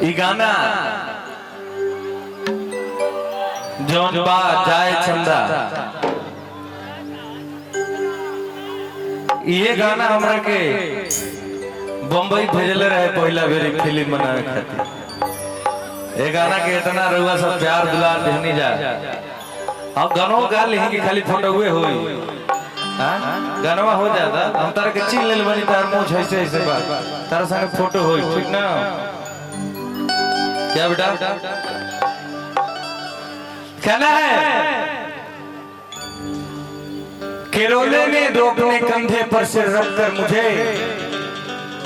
ये गाना जौन बा जाए चंदा, ये गाना हमरा के बम्बई भेजले रहे पहला बेरी फिल्म बनावे खातिर। ये गाना के इतना रउआ सब प्यार दुलार देहनी जा। अब गानों गा लेही कि खाली फोटो हुए होई। हां गानवा हो जाता हम तार के चिन लेल बनी तार मुंह ऐसे ऐसे बा तार संगे फोटो होई ठीक ना। क्या बेटा कहना है केरोले ने रोकने कंधे पर सिर रखकर मुझे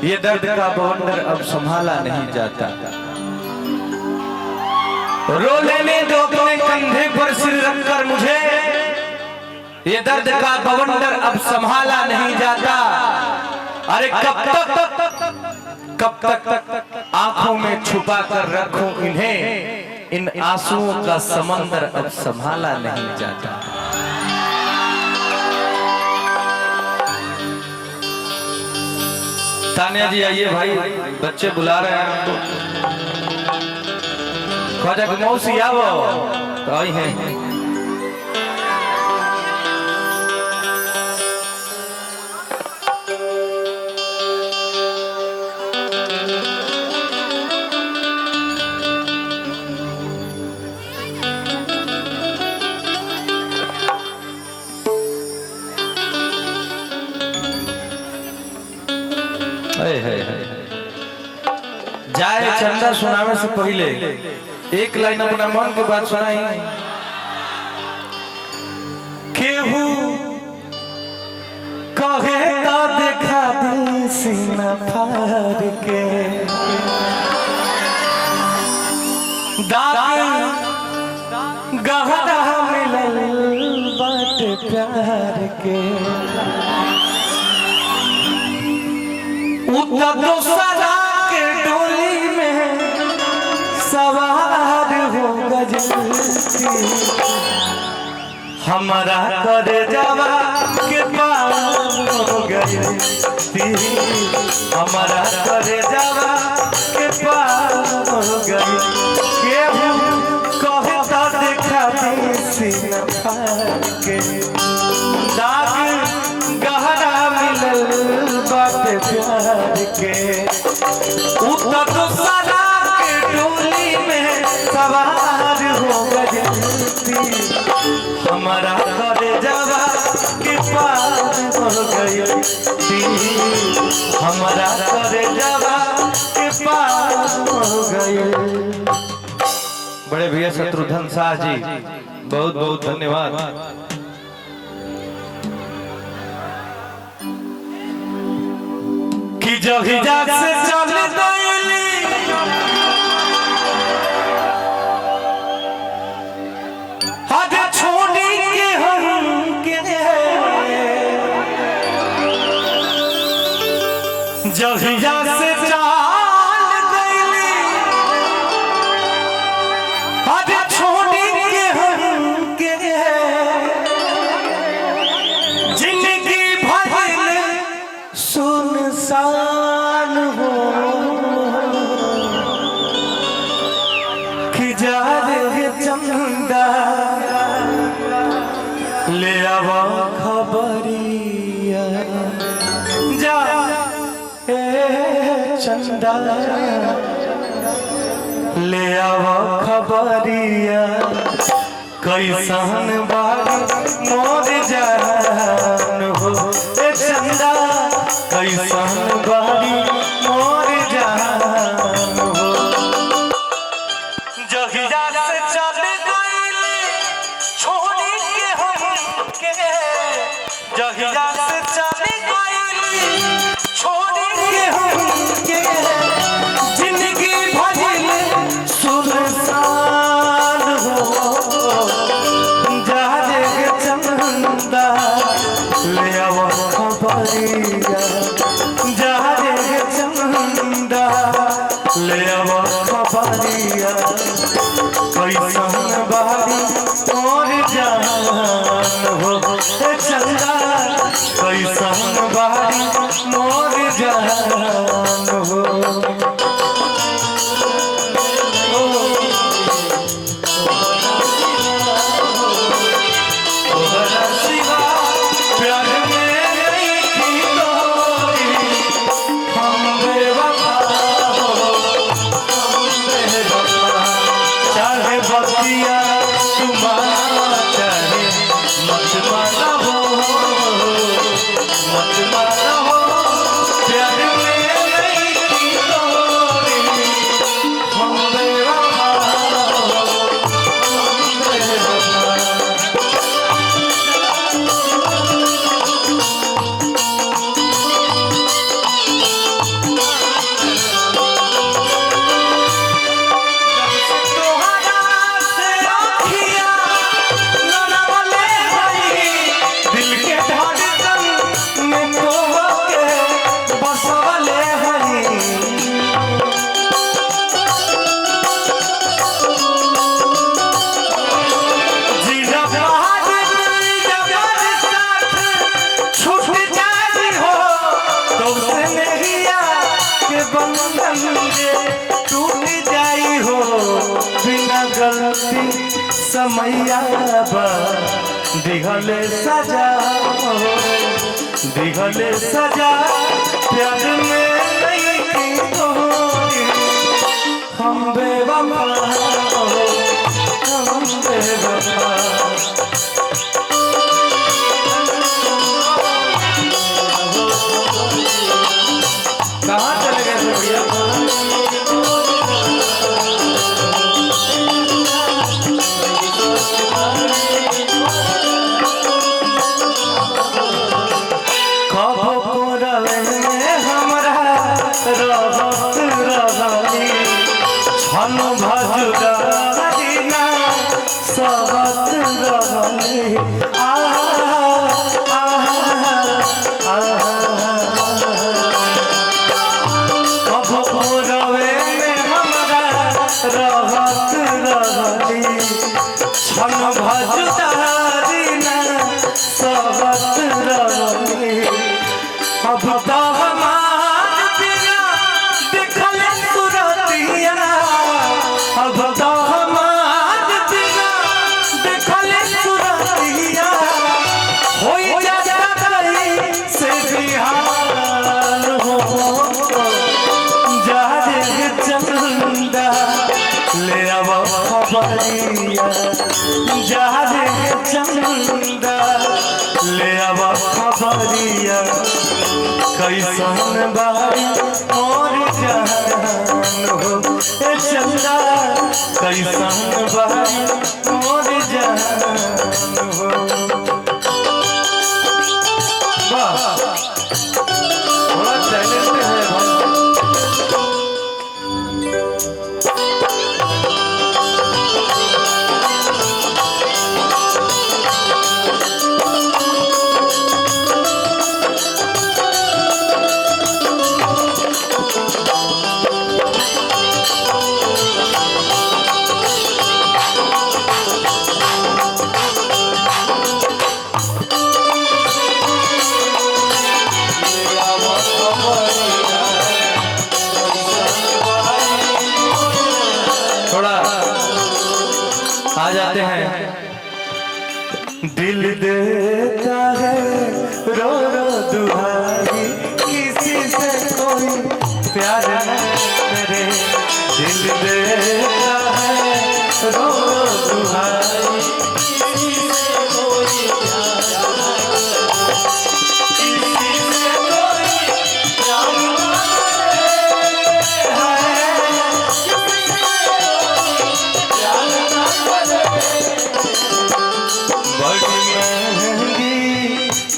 ये दर्द का बवंडर अब संभाला नहीं जाता। रोले ने रोकने कंधे पर सिर रखकर मुझे ये दर्द का बवंडर अब संभाला नहीं जाता। अरे कब तक आंखों में छुपा कर रखूं इन्हें, इन आंसुओं का समंदर अब संभाला नहीं जाता। तानिया जी आइए भाई, बच्चे बुला रहे हैं हमको। ख्वाजा की मौसी आओ तो आई हैं। जाए चंदा सुनावे से पहले एक लाइन अपना मन के बात सुनाई। केहू कहे तो देखा दी सीना फाड़ के, दाग गहरा मिलल बाटे प्यार के, उतना दूसरा के डोली में सवार हो गजती, हमारा कर जवा के पार हो गई, हमारा कर जवा के पार हो गई। केहू कहे तो देखा दी सीना फाड़ के, दाग गहरा मिलल बाटे प्यार के, उतना दूसरा के डोली में सवार हो गई, हमारा कर जवा के पार हो गई, हमारा कर जवा के पार हो गई। बड़े भैया शत्रुघ्न शाह जी बहुत बहुत धन्यवाद। कि जहिया से चल गईली हद छोड़ी के हमके, जहिया से चल गईली हद छोड़ी के हमके, जिंदगी भर सुनसान हो कि जा रे चंदा ले आवा खबरिया, जा ए चंदा ले आवा खबरिया, कैसन बारी मोर जान हो ए चंदा, कैसन बारी मोर जान हो। जहिया से चल गईली छोड़ी के हमके, जहिया से चल गईली छोड़ी के हमके, जिंदगी भर सुनसान हो, जा रे चंदा ले आवा खबरिया, जा रे चंदा ले आवा खबरिया, कैसन बारी मोर जान हो चंदा, कैसन बारी मोर जान हो। भैया दिखले सजा दिखले सजा प्यार में नहीं की तोरी हम बेवफा हम बेवफा कहाँ चले गए भैया चंदा ले अब खबरिया कैसन बारी और जान हो चंदा कैसन बारी और जान हो वाह थोड़ा टैलेंट है भाई आ जाते हैं। दिल देता है रो रो दुहाई किसी से कोई प्यार न करे दिल देता है रो रो दुहाई किसी से कोई प्यार न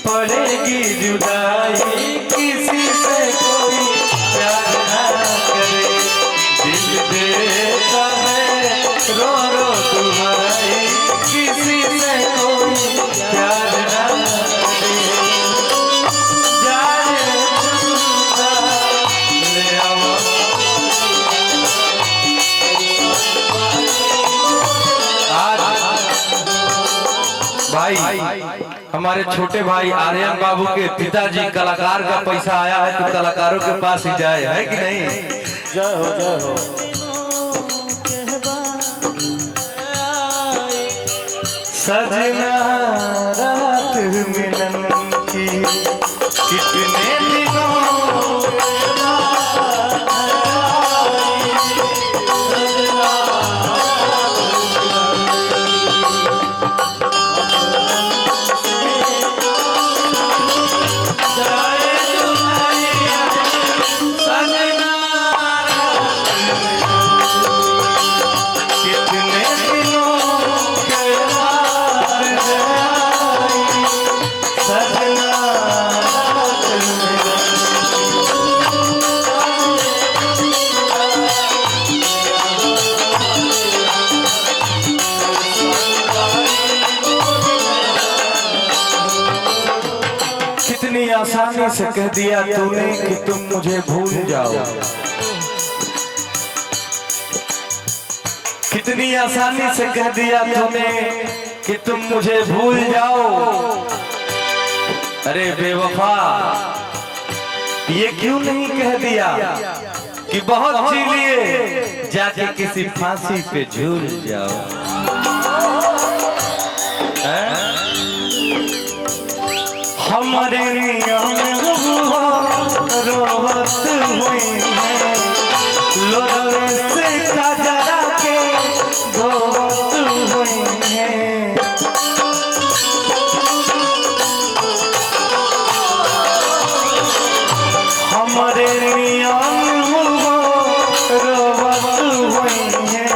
पड़ेगी जुदाई किसी से कोई प्यार ना करे दिल देता है रो रो तुम्हारी किसी से कोई प्यार ना करे जाने चंदा ले आओ भाई हमारे छोटे भाई आर्यन बाबू के पिताजी कलाकार का पैसा आया है तो कलाकारों के पास ही जाए है कि नहीं। जय हो जय हो। सजना रात मिलन की कितने दिनों आसानी से कह दिया तूने कि तुम मुझे भूल जाओ कितनी आसानी से कह दिया तूने कि तुम मुझे भूल जाओ। अरे बेवफा ये क्यों नहीं कह दिया कि बहुत जी लिए जाके किसी फांसी पे झूल जाओ। हमारे रोवत हुई है लोरवे से कजरा के धोवत हुई है हमारे रोवत हुई है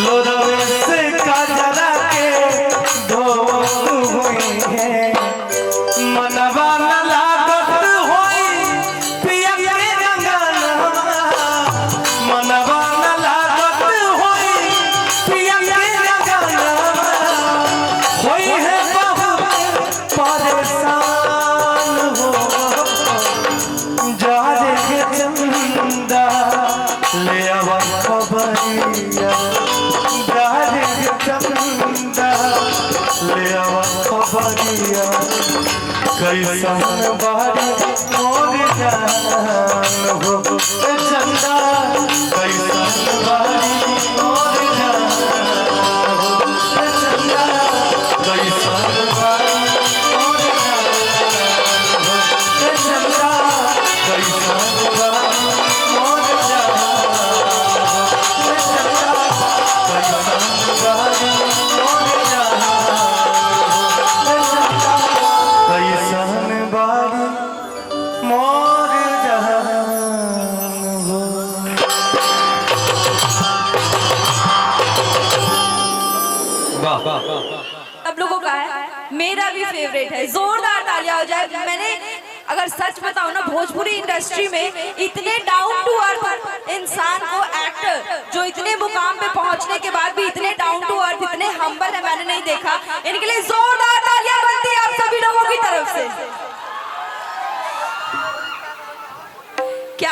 लोरवे से कजरा के धोवत हुई है मनवा न लागत होई पिया के रंगना मनवा न लागत होई पिया के रंगना होई है बहुत परेशान हो जा रे चंदा ले आवा खबरिया जा रे चंदा ले आवा खबरिया कैसन बारी मोर जान हो चंदा कैसन बारी मोर जान हो चंदा कैसन बारी मोर जान हो चंदा कैसन बारी मोर जान हो चंदा कैसन बारी मोर जान कैसन बारी मोर जहान हो। सब लोगों का है, मेरा भी फेवरेट है। जोरदार तालियां हो जाए। मैंने अगर सच बताऊं ना, भोजपुरी इंडस्ट्री में इतने डाउन टू अर्थ इंसान को, एक्टर जो इतने मुकाम पे पहुंचने के बाद भी इतने डाउन टू अर्थ, इतने हम्बल है, मैंने नहीं देखा। इनके लिए जोर